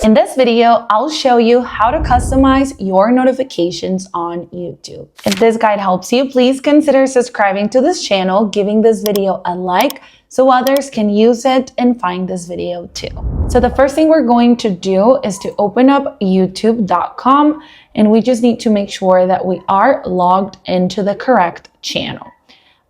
In this video, I'll show you how to customize your notifications on YouTube. If this guide helps you, please consider subscribing to this channel, giving this video a like so others can use it and find this video too. So the first thing we're going to do is to open up youtube.com, and we just need to make sure that we are logged into the correct channel.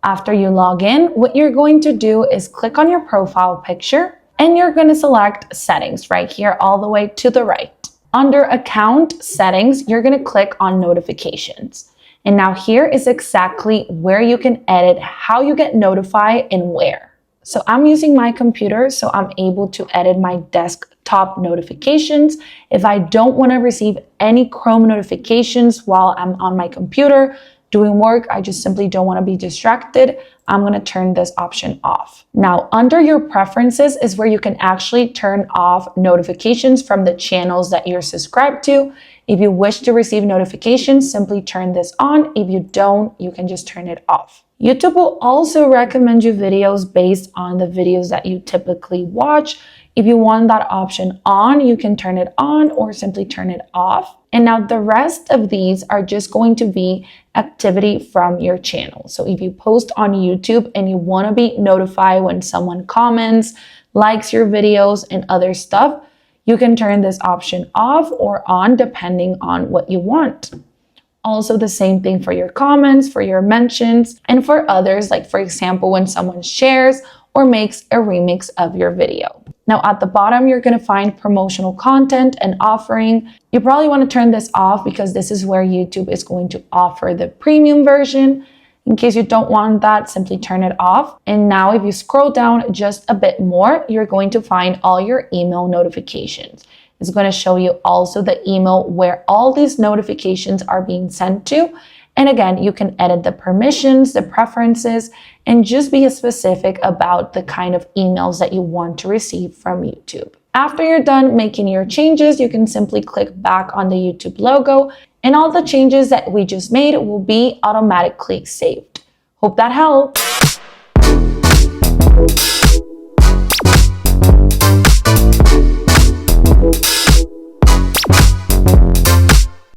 After you log in, what you're going to do is click on your profile picture, and you're going to select settings right here all the way to the right. Under account settings, you're going to click on notifications. And now here is exactly where you can edit how you get notified and where. So I'm using my computer, so I'm able to edit my desktop notifications. If I don't want to receive any Chrome notifications while I'm on my computer doing work, I just simply don't want to be distracted, I'm going to turn this option off. Now, under your preferences is where you can actually turn off notifications from the channels that you're subscribed to. If you wish to receive notifications, simply turn this on. If you don't, you can just turn it off. YouTube will also recommend you videos based on the videos that you typically watch. If you want that option on, you can turn it on or simply turn it off. And now the rest of these are just going to be activity from your channel. So if you post on YouTube and you want to be notified when someone comments, likes your videos and other stuff, you can turn this option off or on depending on what you want. Also the same thing for your comments, for your mentions, and for others, like for example, when someone shares or makes a remix of your video. Now at the bottom, you're going to find promotional content and offering. You probably want to turn this off because this is where YouTube is going to offer the premium version. In case you don't want that, simply turn it off. And now if you scroll down just a bit more, you're going to find all your email notifications. It's going to show you also the email where all these notifications are being sent to. And again, you can edit the permissions, the preferences, and just be specific about the kind of emails that you want to receive from YouTube. After you're done making your changes, you can simply click back on the YouTube logo, and all the changes that we just made will be automatically saved. Hope that helped.